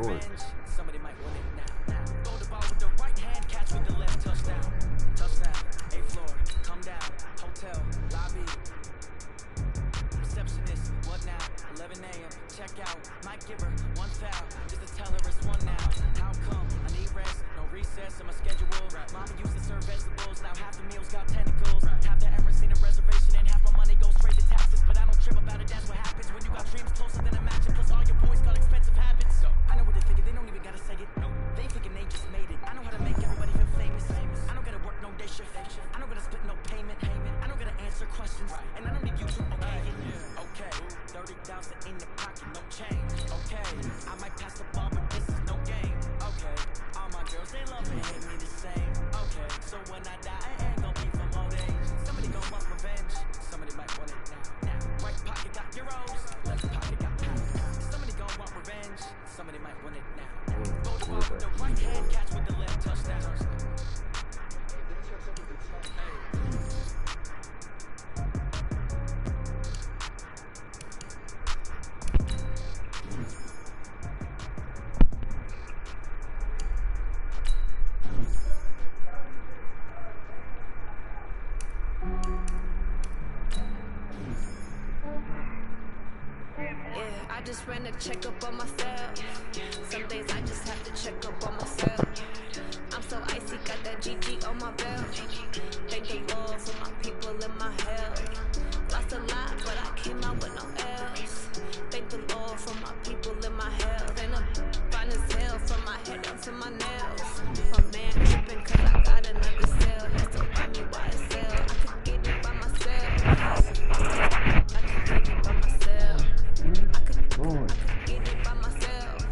Lord. Somebody might win it now. Go the ball with the right hand, catch with the left, touchdown. Touchdown, 8th floor, come down, hotel, lobby. Receptionist, what now? 11 a.m., check out. Might give her one foul, just to tell her it's one now. How come? I need rest, no recess in my schedule. Mama used to serve vegetables, now half the meals got tentacles. Half the Emirates need a reservation and half my money goes straight to taxes. But I don't trip about it, that's what happens when you got dreams closer than imagine. Plus all your boys got expensive habits. So I know what they thinking, they don't even gotta say it. No, they thinking they just made it. I know how to make everybody feel famous. I don't gotta work no day shift. I don't gotta split no payment. I don't gotta answer questions, and I don't need you to okay it. Okay, 30,000 in the pocket, no change. Okay, I might pass the ball, but this is no game. Okay, all my girls, they love and hate me the same. Okay, so when I die, I ain't gon' be from old age. Somebody gon' want revenge, somebody might want it now. Right pocket got euros, left pocket got pounds. Somebody gon' want revenge, somebody might want it now. Go to ball with the right hand, catch with the left, touchdown. I just ran a checkup on myself. Some days I just have to check up on myself. I'm so icy, got that GG on my belt. Thank the Lord for my people in my health. Lost a lot, but I came out with no else. Thank the Lord for my people in my health. And I'm fine as hell from my head down to my nails. My man tripping cause I got another cell. He still buy me YSL. I could get it by myself. I could get it by myself. I could get it by myself.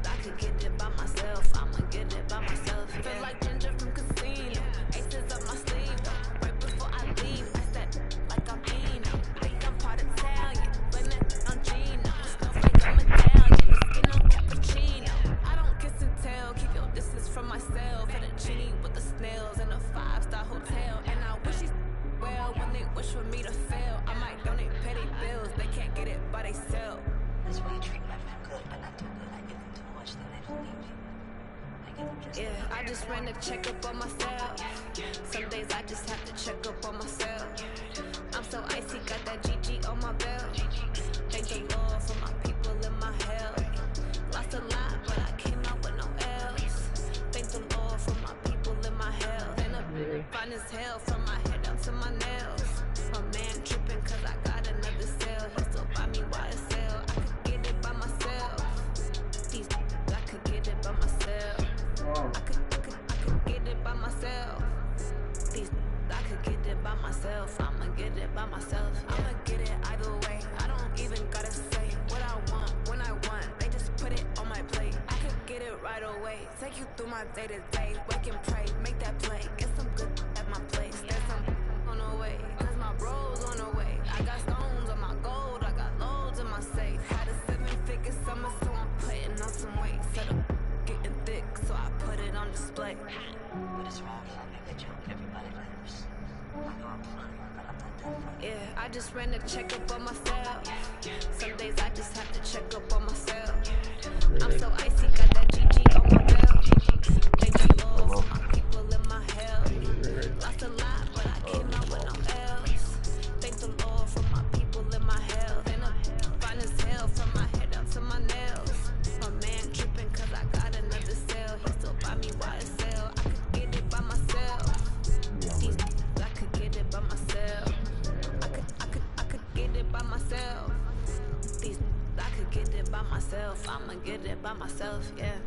I could get it by myself. I'ma get it by myself. Feel like Ginger from Casino. Aces up my sleeve. Right before I leave, I step like I'm Eno. Think I'm part Italian. Blame that on Gino. Smells like I'm Italian. The skin on cappuccino. I don't kiss and tell. Keep your distance from myself. Fettuccine with the snails in a 5-star hotel. And I wish he's well when they wish for me to fail. I might donate petty bills. They can't get it by theyself. That's why you treat my men good, but not too good. I give them too much, then they don't need me. I give them just I just ran a checkup on myself. Some days I just have to check up on myself. I'm so icy, got that GG on my belt. Thank the Lord for my people in my health. Lost a lot, but I came out with no else. Thank the Lord for my people in my health. And I'm fine as hell from my head down to my nails. My man tripping cause I got another cell. He still buy me YSL. I could get it by myself. I could get it by myself. I could get it by myself. I could get it by myself. I'ma get it by myself. I'ma get it either way. I don't even gotta say what I want when I want. They just put it on my plate. I could get it right away. Take you through my day to day. Wake and pray, make that play. Get some good at my place. There's some on the way. Cause my bro's on the way. I got stones on my gold. I got loads in my safe. Had a 7-figure summer, so I'm putting on some weight. Set up getting thick, so I put it on display. But it's wrong for me that you everybody lives. I know I'm funny, but I'm not that funny. I just ran a checkup on myself. Some days I just have to check up on myself. I'm so icy, got that GG on my belt. Thank the Lord for my people in my health. Lost a lot, but I came out with no else. Thank the Lord for my people in my health. And I'm fine as hell from my head down to my nails. My man tripping cause I got another cell. He still buy me YSL. I could get it by myself. I could get it by myself. I could get it by myself. I could get it by myself. I'ma get it by myself, yeah.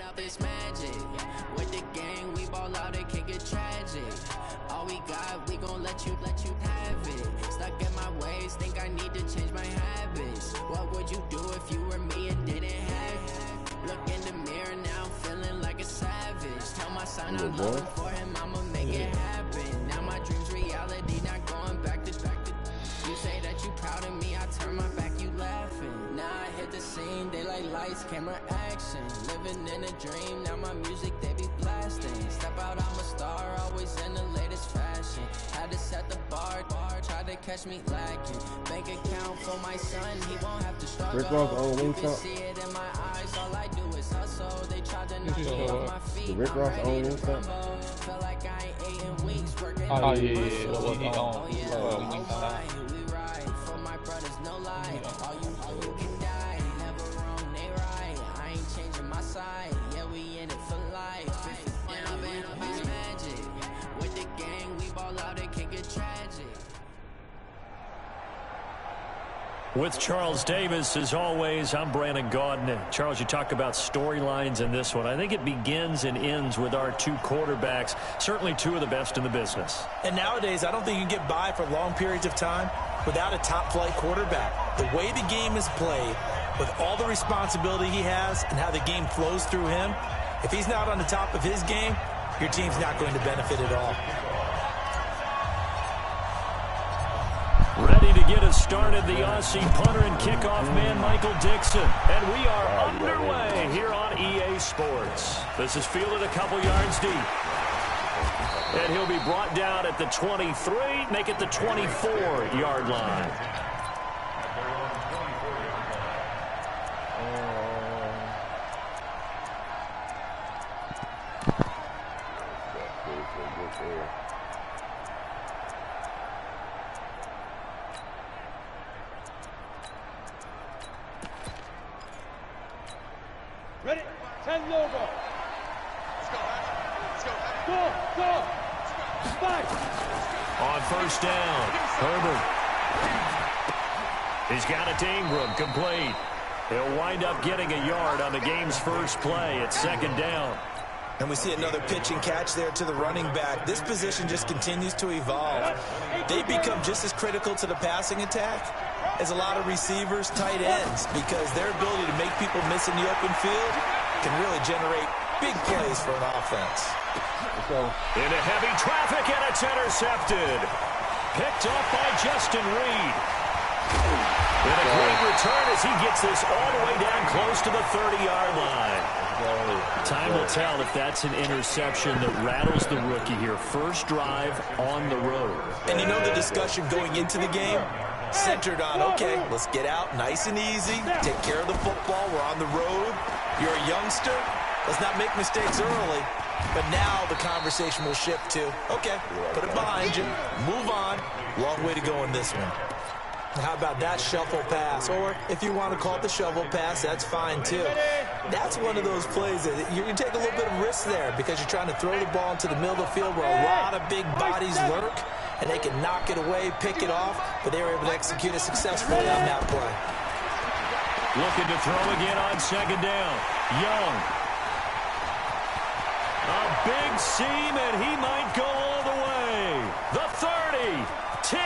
Up this magic. With the gang, we ball out, it can get tragic. All we got, we gon' let you have it. Stuck in my ways, think I need to change my habits. What would you do if you were me and Trouble, boy. For him, I'ma make it happen. Now my dreams reality, not going back to. You say that you proud of me, I turn my back, you laughing. Now I hit the scene, they like lights, camera, action. Living in a dream, now my music, they be blasting. Step out, I'm a star, always in the latest fashion. Had to set the bar, try to catch me lacking. Bank account for my son, he won't have to struggle. Rick Ross own You Wingstop? can see it in my eyes, all I do is hustle. They tried to knock me off my feet. The Rick Ross I'm own ready to Wingstop? crumble. Felt like I ain't ate in weeks, working. Oh, yeah. He Oh, on yeah. Wingstop. Oh, my, we ride for my brothers, no lie. All you can die, never wrong, they right. I ain't changing my side, yeah, we in it for life. Down, man, up is magic. With the gang, we ball out, it can get tragic. With Charles Davis, as always, I'm Brandon Gaudin. Charles, you talk about storylines in this one. I think it begins and ends with our two quarterbacks, certainly two of the best in the business. And nowadays, I don't think you can get by for long periods of time without a top-flight quarterback. The way the game is played, with all the responsibility he has and how the game flows through him, if he's not on the top of his game, your team's not going to benefit at all. Ready to get us started, the Aussie punter and kickoff man, Michael Dixon. And we are underway here on EA Sports. This is fielded a couple yards deep. And he'll be brought down at the 23, make it the 24-yard line. Ready? 10 logo. Let's go. Let's go. Go. Spike. On first down, Herbert. He's got it to Ingram, complete. He'll wind up getting a yard on the game's first play at second down. And we see another pitch and catch there to the running back. This position just continues to evolve. They become just as critical to the passing attack as a lot of receivers, tight ends, because their ability to make people miss in the open field can really generate big plays for an offense. Into heavy traffic, and it's intercepted. Picked up by Justin Reed. And a great return as he gets this all the way down close to the 30-yard line. Time will tell if that's an interception that rattles the rookie here. First drive on the road. And you know the discussion going into the game centered on, okay, let's get out nice and easy, take care of the football, we're on the road, you're a youngster, let's not make mistakes early. But now the conversation will shift to, okay, put it behind you, move on, long way to go in this one. How about that shuffle pass? Or if you want to call it the shovel pass, that's fine too. That's one of those plays that you take a little bit of risk there because you're trying to throw the ball into the middle of the field where a lot of big bodies lurk, and they can knock it away, pick it off, but they were able to execute it successfully on that play. Looking to throw again on second down. Young. A big seam, and he might go all the way. The 30, 10.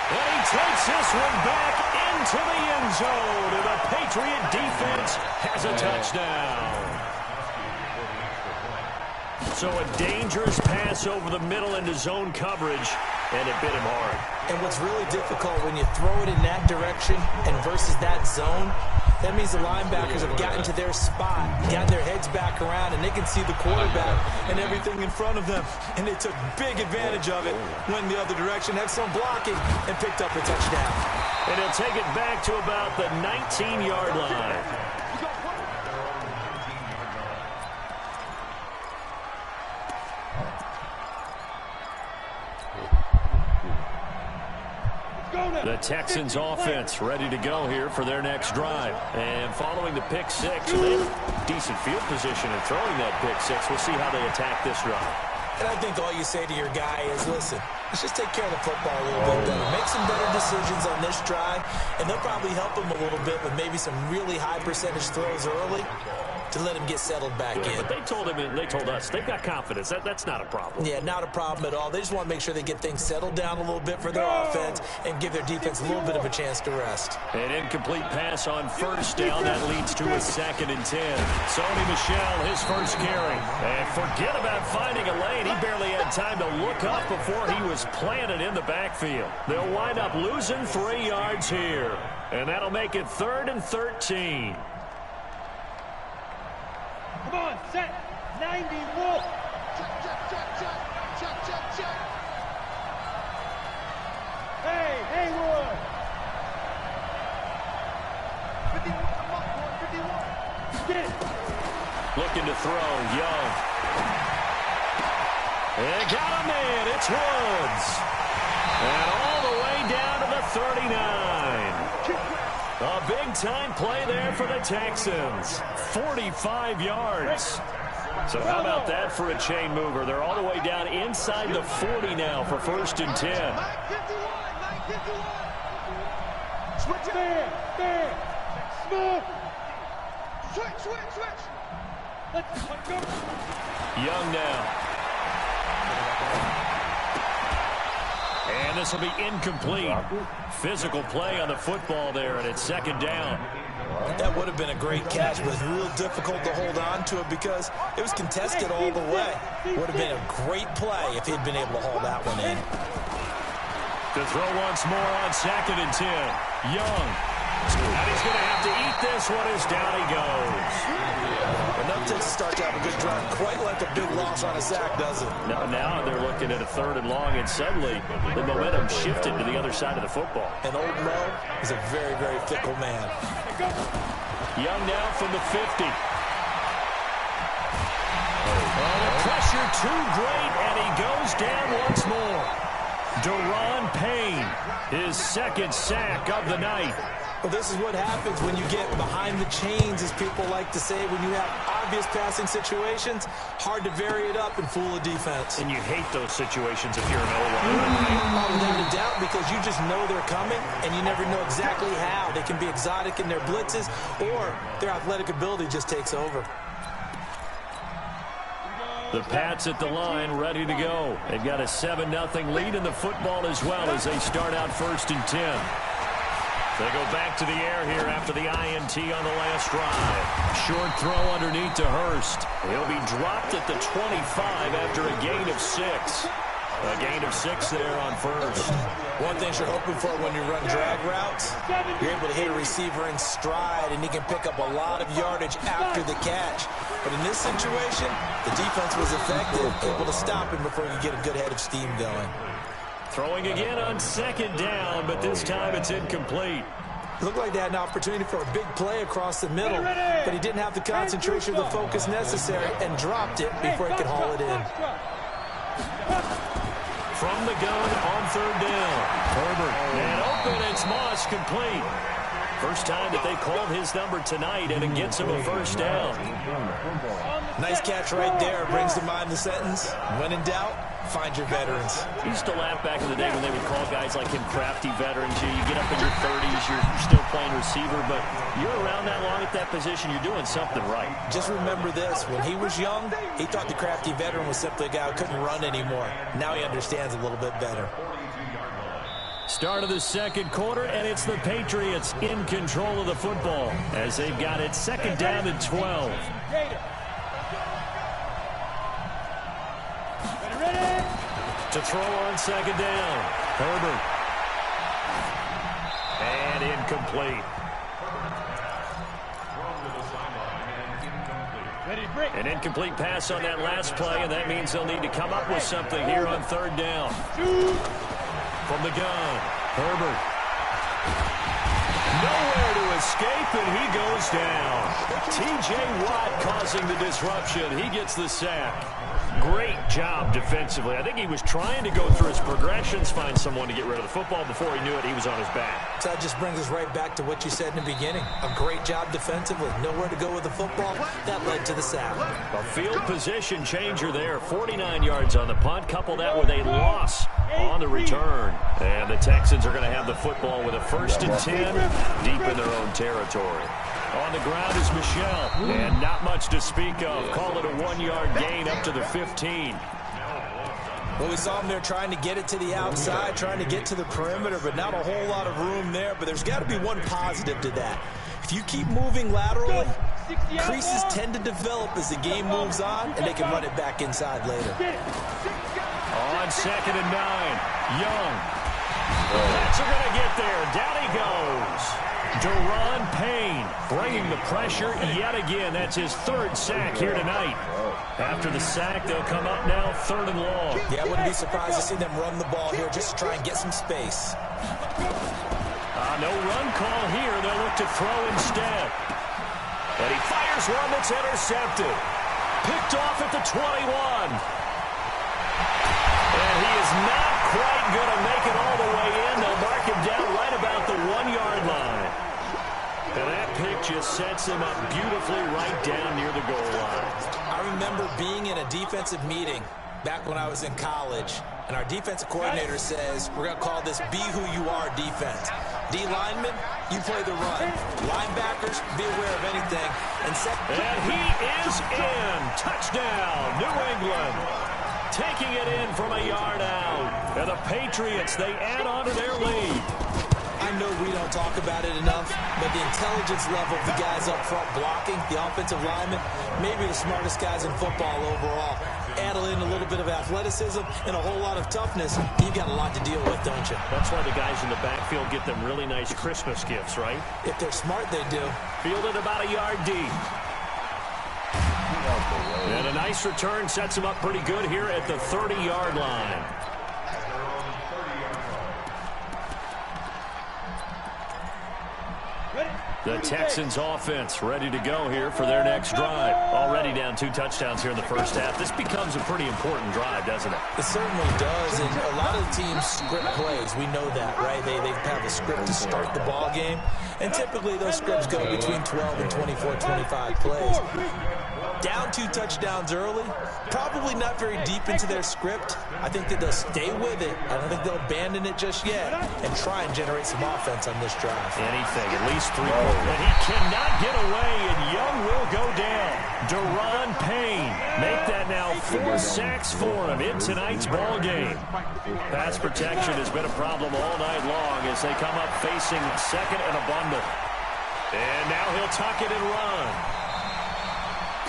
And he takes this one back into the end zone. And the Patriot defense has a touchdown. So a dangerous pass over the middle into zone coverage, and it bit him hard. And what's really difficult when you throw it in that direction and versus that zone, that means the linebackers have gotten to their spot, gotten their heads back around, and they can see the quarterback and everything in front of them. And they took big advantage of it, went the other direction, had some blocking, and picked up a touchdown. And he'll take it back to about the 19-yard line. The Texans offense ready to go here for their next drive. And following the pick six, they have decent field position in throwing that pick six. We'll see how they attack this drive. And I think all you say to your guy is, listen, let's just take care of the football a little bit better. Make some better decisions on this drive, and they'll probably help him a little bit with maybe some really high percentage throws early. to let him get settled back in. But they told us they've got confidence. That's not a problem. Yeah, not a problem at all. They just want to make sure they get things settled down a little bit for their offense and give their defense a little bit of a chance to rest. An incomplete pass on first down. That leads to a 2nd and 10. Sony Michel, his first carry. And forget about finding a lane. He barely had time to look up before he was planted in the backfield. They'll wind up losing 3 yards here. And that'll make it 3rd and 13. Come on, set. 90, walk. Check. Hey, Haywood. 51. Get it. Looking to throw, Young. And got him in. It's Woods. And all the way down to the 39. A big-time play there for the Texans. 45 yards. So how about that for a chain mover? They're all the way down inside the 40 now for 1st and 10. 951. Switch there. Smooth. Switch. Let's go. Young now. And this will be incomplete. Physical play on the football there, and it's 2nd down. That would have been a great catch, but it's real difficult to hold on to it because it was contested all the way. Would have been a great play if he'd been able to haul that one in. To throw once more on 2nd and 10. Young. And he's going to have to eat this one as down he goes. Enough to start to have a good drive. Quite like a big loss on a sack, does it? Now they're looking at a 3rd and long, and suddenly the momentum shifted to the other side of the football. And old Mo is a very, very fickle man. Young now from the 50. Oh, the pressure too great, and he goes down once more. Daron Payne, his 2nd sack of the night. Well, this is what happens when you get behind the chains, as people like to say. When you have obvious passing situations, hard to vary it up and fool a defense. And you hate those situations if you're an O-line. Without a doubt, because you just know they're coming, and you never know exactly how. They can be exotic in their blitzes, or their athletic ability just takes over. The Pats at the line, ready to go. They've got a 7-0 lead in the football as well as they start out 1st and 10. They go back to the air here after the INT on the last drive. Short throw underneath to Hurst. He'll be dropped at the 25 after a gain of 6. A gain of 6 there on 1st. One thing you're hoping for when you run drag routes, you're able to hit a receiver in stride, and he can pick up a lot of yardage after the catch. But in this situation, the defense was effective, able to stop him before he could get a good head of steam going. Throwing again on 2nd down, but this time it's incomplete. It looked like they had an opportunity for a big play across the middle, but he didn't have the concentration or the focus necessary and dropped it before he could haul it in. From the gun on 3rd down. Herbert. And open, it's Moss, complete. First time that they called his number tonight, and it gets him a 1st down. Nice catch right there. Brings to mind the sentence, when in doubt, find your veterans. He used to laugh back in the day when they would call guys like him crafty veterans. You get up in your 30s, you're still playing receiver, but you're around that long at that position, you're doing something right. Just remember this. When he was young, he thought the crafty veteran was simply a guy who couldn't run anymore. Now he understands a little bit better. Start of the 2nd quarter, and it's the Patriots in control of the football as they've got it 2nd down and 12. To throw on 2nd down. Herbert. And incomplete. An incomplete pass on that last play, and that means they'll need to come up with something here on 3rd down. From the gun, Herbert. Nowhere to escape, and he goes down. T.J. Watt causing the disruption. He gets the sack. Great job defensively. I think he was trying to go through his progressions, find someone to get rid of the football. Before he knew it, he was on his back. So that just brings us right back to what you said in the beginning. A great job defensively. Nowhere to go with the football. That led to the sack. A field position changer there. 49 yards on the punt. Couple that with a loss on the return. And the Texans are going to have the football with a 1st and 10 deep in their own territory. On the ground is Michel, and not much to speak of. Call it a 1-yard gain up to the 15. Well, we saw him there trying to get it to the outside, trying to get to the perimeter, but not a whole lot of room there. But there's got to be one positive to that. If you keep moving laterally, creases tend to develop as the game moves on, and they can run it back inside later. On 2nd and 9, Young. Jets are going to get there. Down he goes. Deron Payne bringing the pressure yet again. That's his 3rd sack here tonight. After the sack, they'll come up now 3rd and long. Yeah, I wouldn't be surprised to see them run the ball here just to try and get some space. No run call here. They'll look to throw instead. And he fires one that's intercepted. Picked off at the 21. And he is not quite going to make it all the way in. They'll mark him down right about the 1-yard line. And that pick just sets him up beautifully right down near the goal line. I remember being in a defensive meeting back when I was in college, and our defensive coordinator says, we're going to call this Be Who You Are defense. D linemen, you play the run. Linebackers, be aware of anything. And he is in. Touchdown, New England. Taking it in from a yard out. And the Patriots, they add on to their lead. I know we don't talk about it enough, but the intelligence level of the guys up front blocking, the offensive linemen, maybe the smartest guys in football overall. Add in a little bit of athleticism and a whole lot of toughness, you've got a lot to deal with, don't you? That's why the guys in the backfield get them really nice Christmas gifts, right? If they're smart, they do. Fielded about a yard deep. And a nice return sets him up pretty good here at the 30-yard line. The Texans offense ready to go here for their next drive. Already down 2 touchdowns here in the first half. This becomes a pretty important drive, doesn't it? It certainly does, and a lot of the teams script plays. We know that, right? They have a script to start the ball game, and typically those scripts go between 12 and 24, 25 plays. Down 2 touchdowns early, probably not very deep into their script. I think that they'll stay with it. I don't think they'll abandon it just yet and try and generate some offense on this drive. Anything, at least 3 points. But he cannot get away, and Young will go down. Deron Payne make that now 4 sacks for him in tonight's ball game. Pass protection has been a problem all night long as they come up facing 2nd and abundant. And now he'll tuck it and run.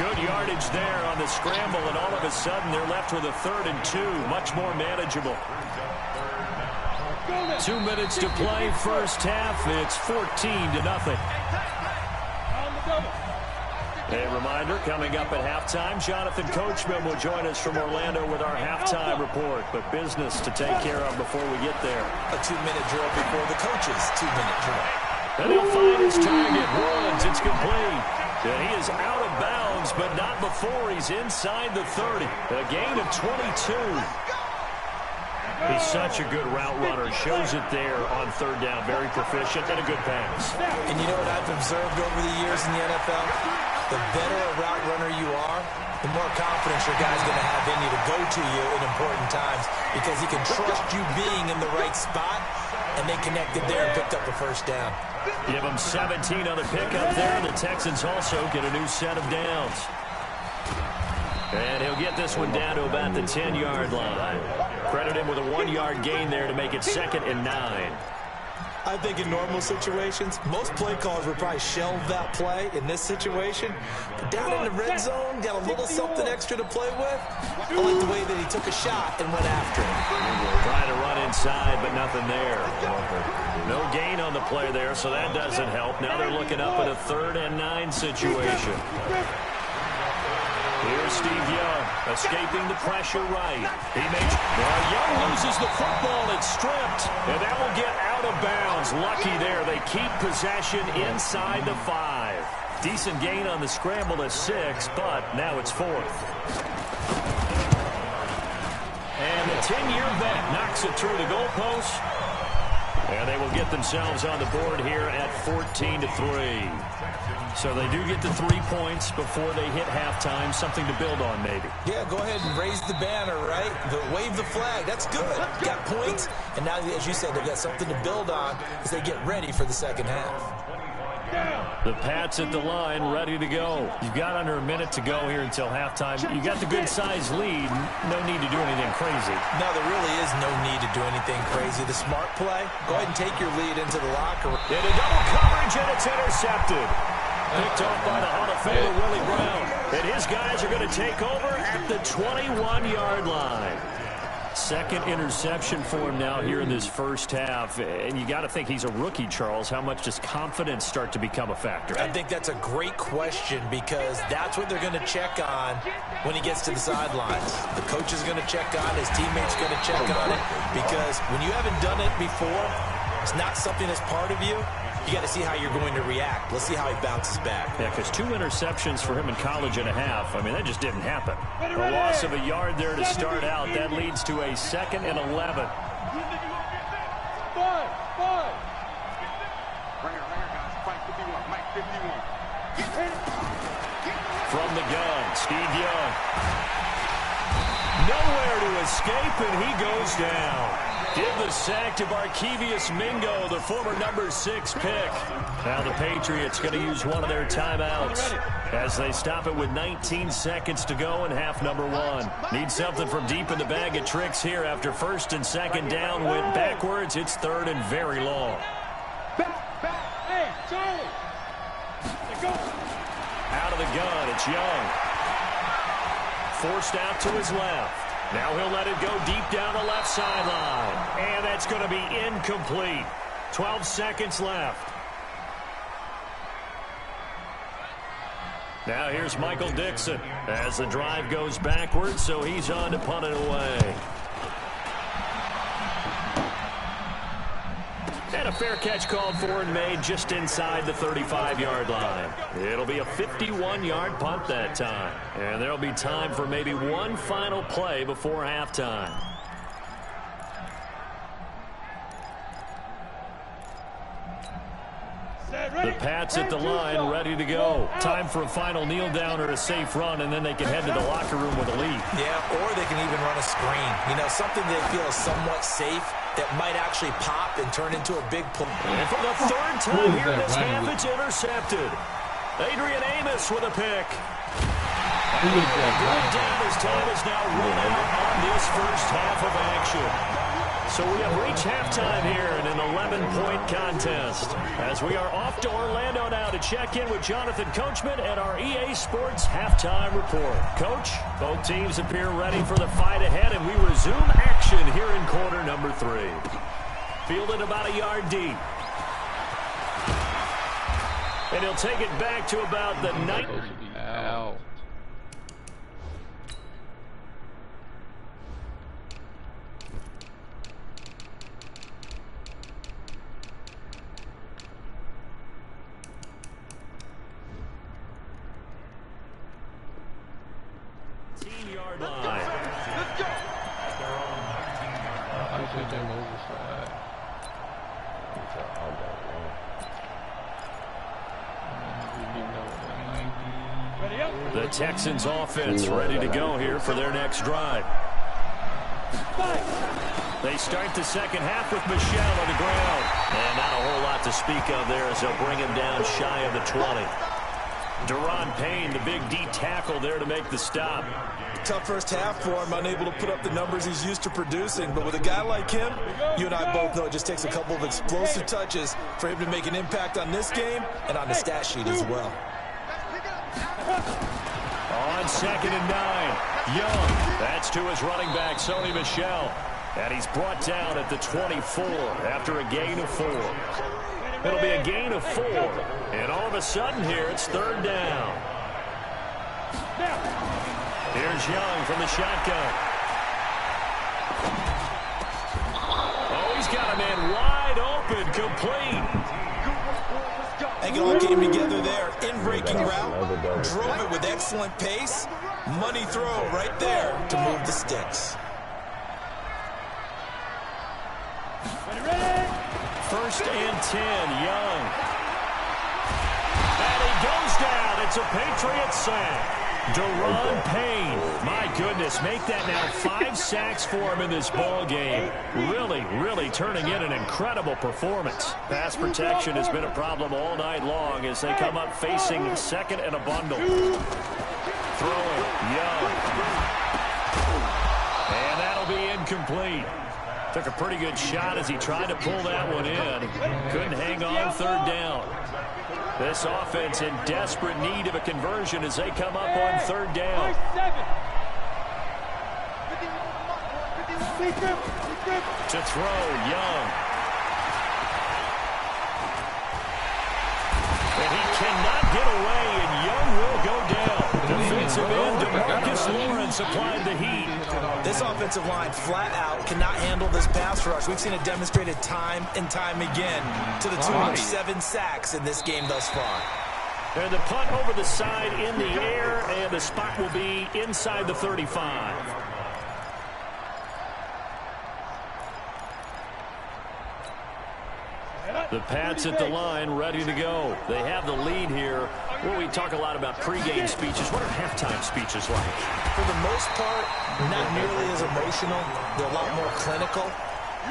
Good yardage there on the scramble, and all of a sudden they're left with a 3rd and 2, much more manageable. 2 minutes to play first half. It's 14-0. A reminder, coming up at halftime, Jonathan Coachman will join us from Orlando with our halftime report. But business to take care of before we get there. A 2-minute drill before the coach's 2-minute drill. And he'll find his target. Runs. It's complete. And he is out of bounds, but not before he's inside the 30. A gain of 22. He's such a good route runner. Shows it there on 3rd down. Very proficient and a good pass. And you know what I've observed over the years in the NFL? The better a route runner you are, the more confidence your guy's going to have in you to go to you in important times because he can trust you being in the right spot, and they connected there and picked up a 1st down. Give them 17 on the pickup there. The Texans also get a new set of downs. And he'll get this one down to about the 10-yard line. Credit him with a 1-yard gain there to make it 2nd and 9. I think in normal situations, most play callers would probably shelve that play in this situation. But down in the red zone, got a little something extra to play with. I like the way that he took a shot and went after it. Trying to run inside, but nothing there. No gain on the play there, so that doesn't help. Now they're looking up at a 3rd and 9 situation. Here's Steve Young, escaping the pressure right. Young loses the football. It's stripped, and that will get out of bounds. Lucky there. They keep possession inside the 5. Decent gain on the scramble at 6, but now it's 4th. And the 10-year vet knocks it through the goalpost. And they will get themselves on the board here at 14-3. So they do get the 3 points before they hit halftime. Something to build on, maybe. Yeah, go ahead and raise the banner, right? Wave the flag. That's good. Got points. And now, as you said, they've got something to build on as they get ready for the second half. The Pats at the line, ready to go. You've got under a minute to go here until halftime. You got the good-sized lead. No need to do anything crazy. No, there really is no need to do anything crazy. The smart play, go ahead and take your lead into the locker room. Into double coverage, and it's intercepted. Picked off by the Hall of Famer, Willie Brown. And his guys are going to take over at the 21-yard line. Second interception for him now here in this first half. And you got to think he's a rookie, Charles. How much does confidence start to become a factor? I think that's a great question because that's what they're going to check on when he gets to the sidelines. The coach is going to check on, his teammates going to check on it, because when you haven't done it before, it's not something that's part of you. You got to see how you're going to react. Let's see how he bounces back. Yeah, because 2 interceptions for him in college and a half. I mean, that just didn't happen. A loss of a yard there to start out. That leads to a 2nd and 11. From the gun, Steve Young. Nowhere to escape, and he goes down. Give the sack to Barkevious Mingo, the former number 6 pick. Now the Patriots going to use one of their timeouts as they stop it with 19 seconds to go in half number 1. Need something from deep in the bag of tricks here after 1st and 2nd down went backwards. It's 3rd and very long. Hey, Charlie. Go. Out of the gun, it's Young. Forced out to his left. Now he'll let it go deep down the left sideline. And that's going to be incomplete. 12 seconds left. Now here's Michael Dixon as the drive goes backwards, so he's on to punt it away. And a fair catch called for and made just inside the 35-yard line. It'll be a 51-yard punt that time. And there'll be time for maybe one final play before halftime. The Pats at the line, ready to go. Time for a final kneel down or a safe run, and then they can head to the locker room with a lead. Yeah, or they can even run a screen. You know, something they feel is somewhat safe that might actually pop and turn into a big play. And for the 3rd time here in this half, it's intercepted. Adrian Amos with a pick. Down as time is now run out on this first half of action. So we have reached halftime here in an 11-point contest. As we are off to Orlando now to check in with Jonathan Coachman at our EA Sports Halftime Report. Coach, both teams appear ready for the fight ahead, and we resume action here in quarter number 3. Fielded about a yard deep. And he'll take it back to about the 9. Ow. Yard line. Let's go. I think they move aside. The Texans offense ready to go here for their next drive. They start the second half with Michel on the ground. And not a whole lot to speak of there as they'll bring him down shy of the 20. Deron Payne, the big D tackle there to make the stop. Tough first half for him, unable to put up the numbers he's used to producing. But with a guy like him, you and I both know it just takes a couple of explosive touches for him to make an impact on this game and on the stat sheet as well. On 2nd and 9, Young. That's to his running back, Sony Michel. And he's brought down at the 24 after a gain of 4. It'll be a gain of 4. And all of a sudden here, it's 3rd down. Here's Young from the shotgun. Oh, he's got a man wide open, complete. It all came together there. In-breaking route. Drove it with excellent pace. Money throw right there to move the sticks. 1st and 10, Young. And he goes down. It's a Patriot sack. Deron Payne, my goodness, make that now 5 sacks for him in this ball game. Really turning in an incredible performance. Pass protection has been a problem all night long as they come up facing second and a bundle. Throwing, Young. And that'll be incomplete. Took a pretty good shot as he tried to pull that one in. Couldn't hang on third down. This offense in desperate need of a conversion as they come up on third down. To throw, Young. And he cannot get away, and Young will go down. Defensive end, DeMarcus Lawrence applied the heat. This offensive line flat out cannot handle this pass rush. We've seen it demonstrated time and time again to the tune of 7 sacks in this game thus far. And the punt over the side in the air, and the spot will be inside the 35. The Pats at the line, ready to go. They have the lead here. Well, we talk a lot about pregame speeches. What are halftime speeches like? For the most part, not nearly as emotional. They're a lot more clinical.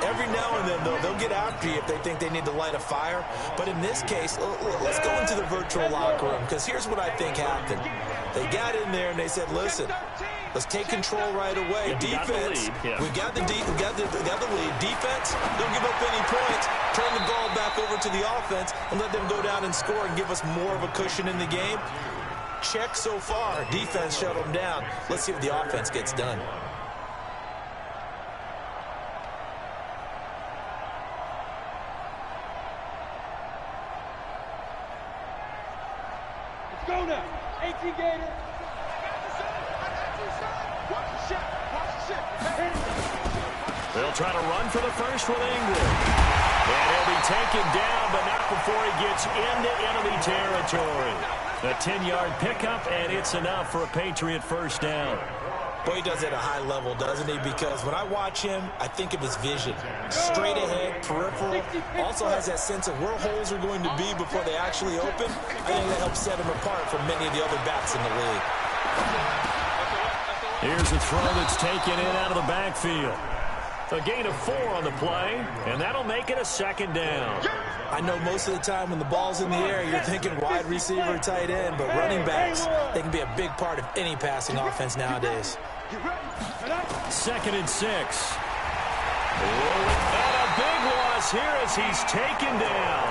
Every now and then, they'll get after you if they think they need to light a fire. But in this case, let's go into the virtual locker room, because here's what I think happened. They got in there and they said, listen, let's take control right away. Defense, we got the lead. Defense, don't give up any points. Turn the ball back over to the offense and let them go down and score and give us more of a cushion in the game. Check so far. Defense shut them down. Let's see if the offense gets done. Let's go now. 18 Gators. They'll try to run for the first with Ingram. And he'll be taken down, but not before he gets into enemy territory. A 10-yard pickup, and it's enough for a Patriot first down. Boy, he does it at a high level, doesn't he? Because when I watch him, I think of his vision. Straight ahead, peripheral. Also has that sense of where holes are going to be before they actually open. I think that helps set him apart from many of the other backs in the league. Here's a throw that's taken in out of the backfield. A gain of 4 on the play, and that'll make it a second down. I know most of the time when the ball's in the air, you're thinking wide receiver, tight end, but running backs, they can be a big part of any passing offense nowadays. 2nd and 6. And a big loss here as he's taken down.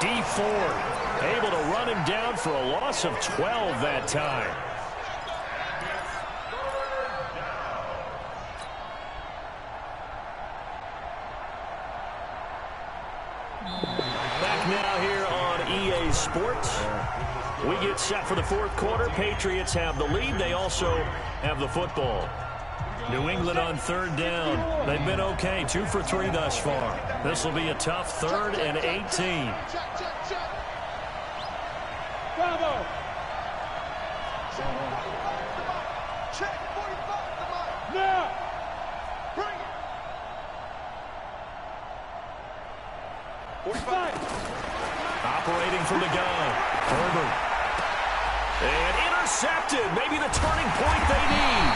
Dee Ford able to run him down for a loss of 12 that time. Back now here on EA Sports. We get set for the 4th quarter. Patriots have the lead. They also have the football. New England on 3rd down. They've been okay, 2 for 3 thus far. This will be a tough 3rd and 18. Bravo. Now. Bring it. 45. Operating from the gun. Herbert. And intercepted. Maybe the turning point they need.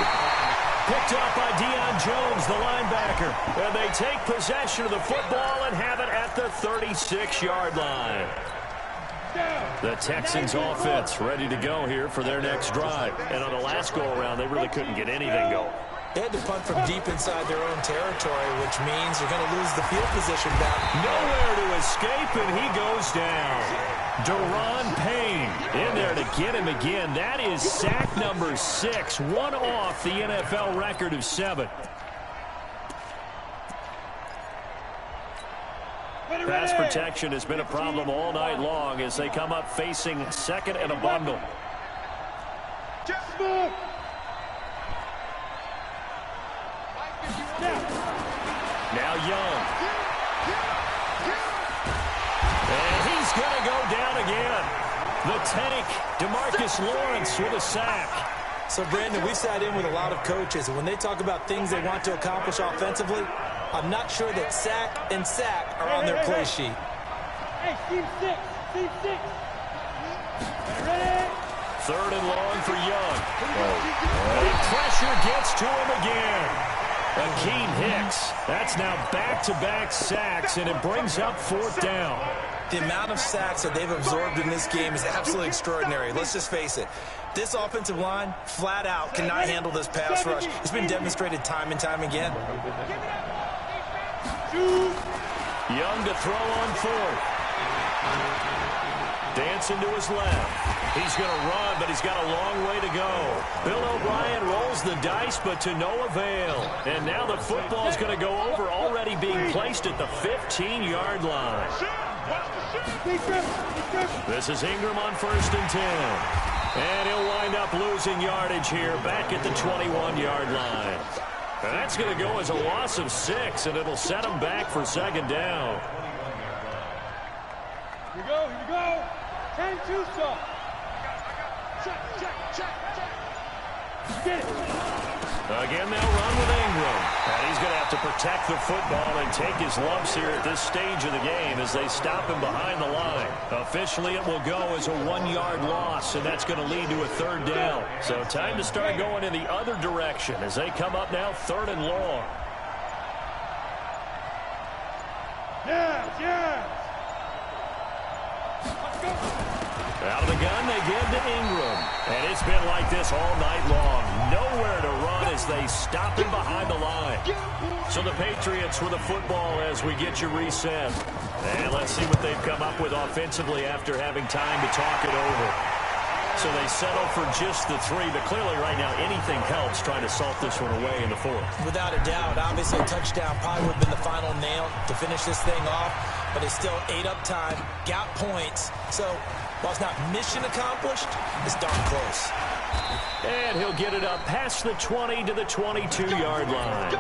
Picked up by Deion Jones, the linebacker. And they take possession of the football and have it at the 36-yard line. The Texans offense ready to go here for their next drive. And on the last go-around, they really couldn't get anything going. They had to punt from deep inside their own territory, which means they're going to lose the field position back. Nowhere to escape, and he goes down. Deron Payne in there to get him again. That is sack number 6, one off the NFL record of 7. Pass protection has been a problem all night long as they come up facing 2nd and a bundle. Now Young. And he's going to go down again. The tank, DeMarcus Lawrence with a sack. So, Brandon, we've sat in with a lot of coaches, and when they talk about things they want to accomplish offensively, I'm not sure that sack and sack are on their play sheet. Hey, team 6. Team 6. Ready? 3rd and long for Young. And pressure gets to him again. Akeem Hicks, that's now back-to-back sacks, and it brings up 4th down. The amount of sacks that they've absorbed in this game is absolutely extraordinary. Let's just face it. This offensive line, flat out, cannot handle this pass rush. It's been demonstrated time and time again. Young to throw on 4th. Dancing to his left. He's going to run, but he's got a long way to go. Bill O'Brien rolls the dice, but to no avail. And now the football is going to go over, already being placed at the 15-yard line. This is Ingram on 1st and 10. And he'll wind up losing yardage here back at the 21-yard line. And that's going to go as a loss of 6, and it'll set him back for 2nd down. Here we go. 10-2 stop. Check. Get it. Again, they'll run with Ingram. And he's going to have to protect the football and take his lumps here at this stage of the game as they stop him behind the line. Officially, it will go as a 1-yard loss, and that's going to lead to a 3rd down. So time to start going in the other direction as they come up now 3rd and long. Yes. Let's go. Out of the gun, they give to Ingram. And it's been like this all night long. Nowhere to run as they stop him behind the line. So the Patriots with the football as we get you reset. And let's see what they've come up with offensively after having time to talk it over. So they settle for just the 3, but clearly right now anything helps trying to salt this one away in the 4th. Without a doubt, obviously a touchdown probably would have been the final nail to finish this thing off, but it's still ate up time, got points. So while it's not mission accomplished, it's darn close. And he'll get it up past the 20 to the 22-yard line.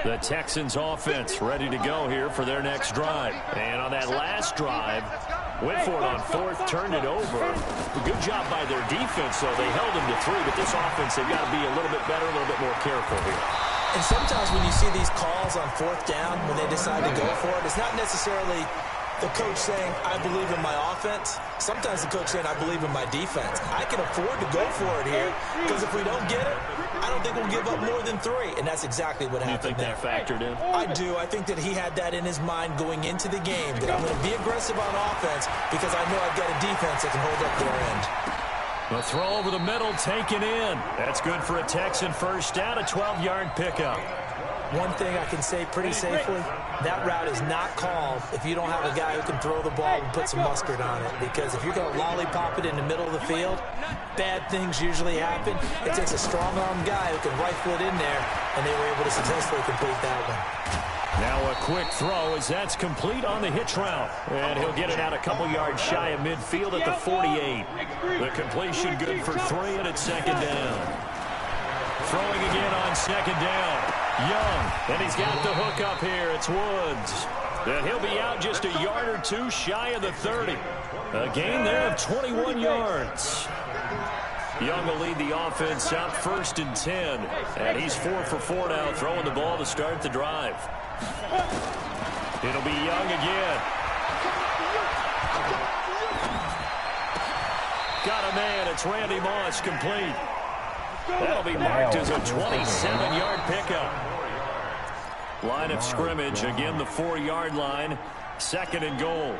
The Texans offense ready to go here for their next drive. And on that last drive, went for it on 4th, turned it over. Good job by their defense, though. They held them to 3, but this offense, they've got to be a little bit better, a little bit more careful here. And sometimes when you see these calls on 4th down, when they decide to go for it, it's not necessarily the coach saying, I believe in my offense. Sometimes the coach saying, I believe in my defense. I can afford to go for it here because if we don't get it, I don't think we'll give up more than 3. And that's exactly what happened there. You think that factored in? I do. I think that he had that in his mind going into the game, that I'm going to be aggressive on offense because I know I've got a defense that can hold up their end. The throw over the middle taken in. That's good for a Texan first down, a 12-yard pickup. One thing I can say pretty safely, that route is not called if you don't have a guy who can throw the ball and put some mustard on it. Because if you're going to lollipop it in the middle of the field, bad things usually happen. It takes a strong-arm guy who can rifle it in there, and they were able to successfully complete that one. Now a quick throw as that's complete on the hitch route. And he'll get it out a couple yards shy of midfield at the 48. The completion good for 3, and it's 2nd down. Throwing again on 2nd down. Young, and he's got the hook up here. It's Woods. And he'll be out just a yard or 2 shy of the 30. A gain there of 21 yards. Young will lead the offense out 1st and 10. And he's 4 for 4 now, throwing the ball to start the drive. It'll be Young again. Got a man. It's Randy Moss, complete. That'll be marked as a 27-yard pickup. Line of scrimmage, again the 4-yard line, 2nd and goal.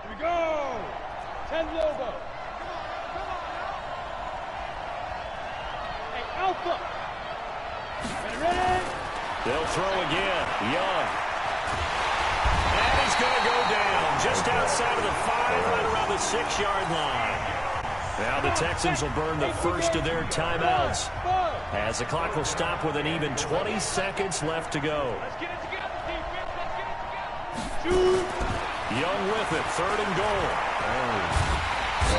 Here we go. 10 logo. Hey, Alpha. Ready? They'll throw again. Young. And he's going to go down just outside of the 5, right around the 6-yard line. Now the Texans will burn the first of their timeouts as the clock will stop with an even 20 seconds left to go. Young with it, 3rd and goal.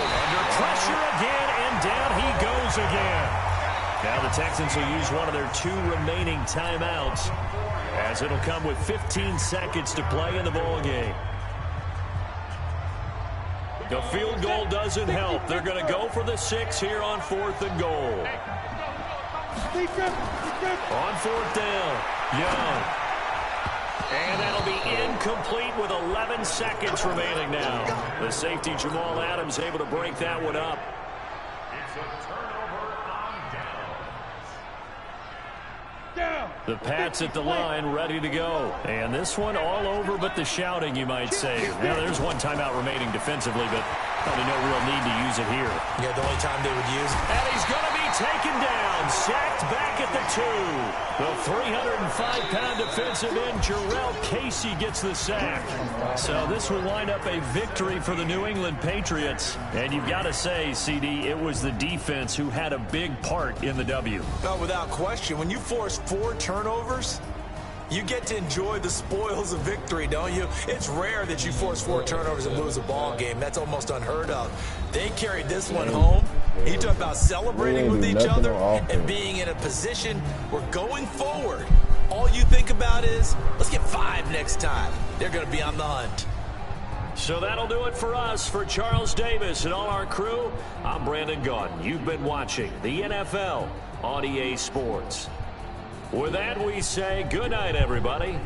Under pressure again, and down he goes again. Now the Texans will use one of their 2 remaining timeouts, as it'll come with 15 seconds to play in the ball game. The field goal doesn't help. They're going to go for the 6 here on 4th and goal. On 4th down, Young. And that'll be incomplete with 11 seconds remaining now. The safety, Jamal Adams, able to break that one up. It's a turnover on down. The Pats at the line, ready to go. And this one all over but the shouting, you might say. Now, there's one timeout remaining defensively, but probably no real need to use it here. Yeah, the only time they would use it. And he's going to be taken down, sacked back at the 2. The 305-pound defensive end, Jarrell Casey, gets the sack. So this will wind up a victory for the New England Patriots. And you've got to say, CD, it was the defense who had a big part in the W. No, without question. When you force 4 turnovers, you get to enjoy the spoils of victory, don't you? It's rare that you force 4 turnovers and lose a ball game. That's almost unheard of. They carried this one home. He talked about celebrating with each other and being in a position where going forward, all you think about is, let's get 5 next time. They're going to be on the hunt. So that'll do it for us. For Charles Davis and all our crew, I'm Brandon Gaudin. You've been watching the NFL on EA Sports. With that, we say good night, everybody.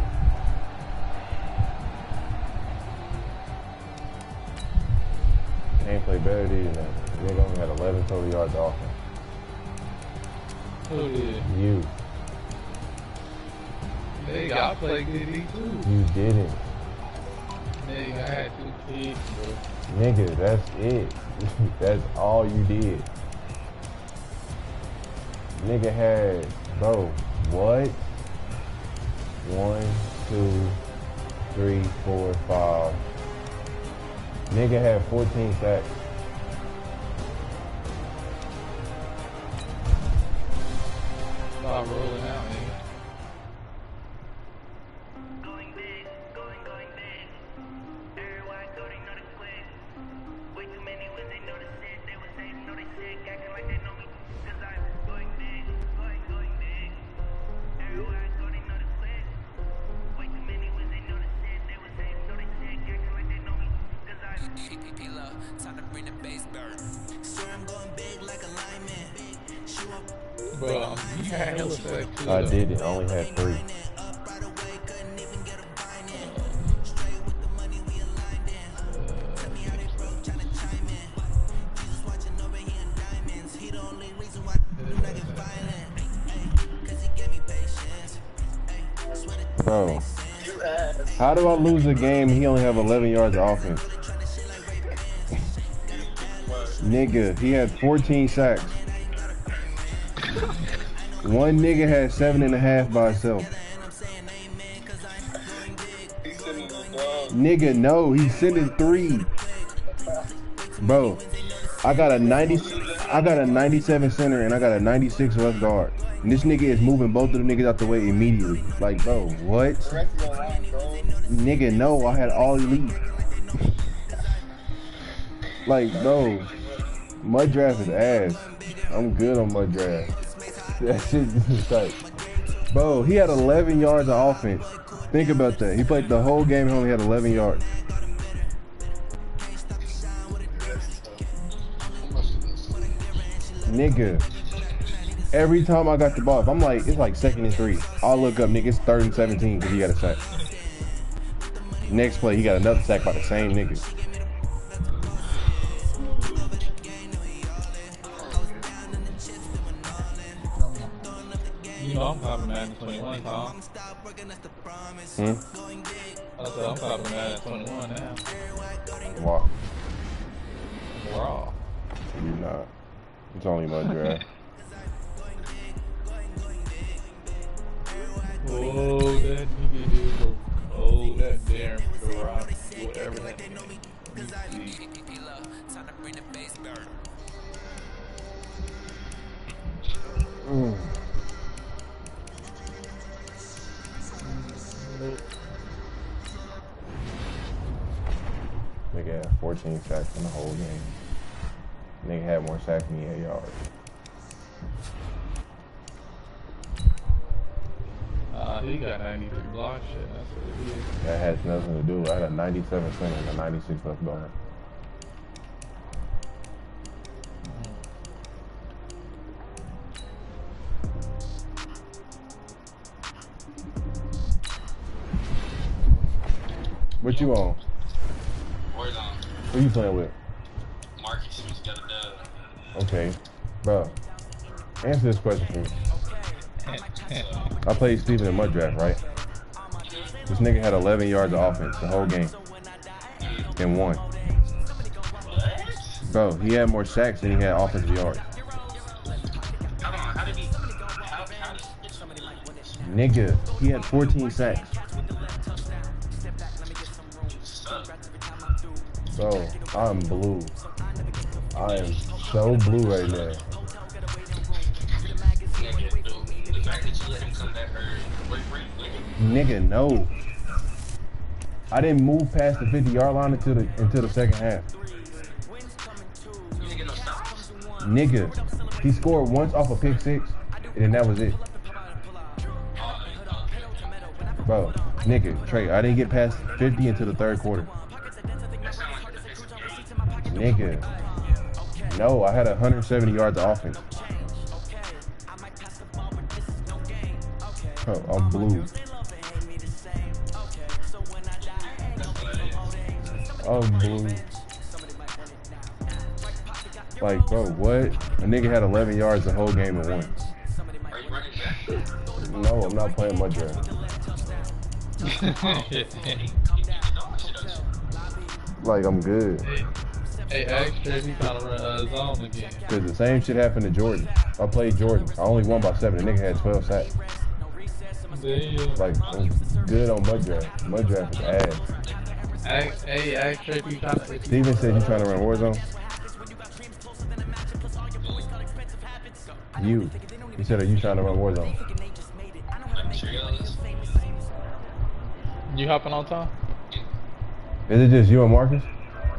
Can't play better than that. Nigga only had 11 total yards offense. Who did? You. Nigga, I played good D too. You didn't. Nigga, I had 2 kids, bro. Nigga, that's it. That's all you did. Nigga had, bro, what? 1, 2, 3, 4, 5. Nigga had 14 sacks. Stop rolling out, nigga. Bro, you had hella sacks too. I didn't. I only had 3. Bro, how do I lose a game and he only have 11 yards of offense? Nigga, he had 14 sacks. One nigga had 7.5 by himself. Nigga, no, he's sending 3. Bro, I got a 97 center and I got a 96 left guard. And this nigga is moving both of the niggas out the way immediately. Like, bro, what? Nigga, no, I had all elite. Like, bro, mud draft is ass. I'm good on mud draft. That shit is like, bro, he had 11 yards of offense. Think about that. He played the whole game and only had 11 yards. Nigga, every time I got the ball, if I'm like, it's like 2nd and 3, I'll look up, nigga, it's 3rd and 17 because he got a sack. Next play, he got another sack by the same nigga. You know I'm copying Madden 21, Tom. I said I'm copying Madden 21 now. What? Raw. You're not. It's only mud draft. Oh, that nigga dude. Oh, that damn Rock. Whatever that nigga. Nigga had 14 sacks in the whole game. Nigga had more sacks than he had yards. Nah, he got 93 block shit. That's what it is. That has nothing to do. I had a 97 center and a 96 left guard. What you on? Warzone. Who you playing with? Marcus, we just got a dub. Okay. Bro, answer this question for me. I played Steven in Mud Draft, right? This nigga had 11 yards of offense the whole game. And won. Bro, he had more sacks than he had offensive yards. Nigga, he had 14 sacks. Bro, I'm blue. I am so blue right now. Nigga, no. I didn't move past the 50-yard line until the second half. Nigga, he scored once off a pick six, and then that was it. Bro, nigga, Trey, I didn't get past 50 until the third quarter. Nigga, no, I had 170 yards of offense. Oh, I'm blue. I'm blue. Like, bro, what? A nigga had 11 yards the whole game and won. No, I'm not playing Mud Draft. Like, I'm good. Hey, extra if you trying to run zone again. Cause the same shit happened to Jordan. I played Jordan. I only won by 7. The nigga had 12 sacks. Like, I'm good on Mud Draft. Mud Draft is ass. Hey, extra if you trying to. Steven said you trying to run Warzone. You said, are you trying to run Warzone? You hopping on top? Is it just you and Marcus?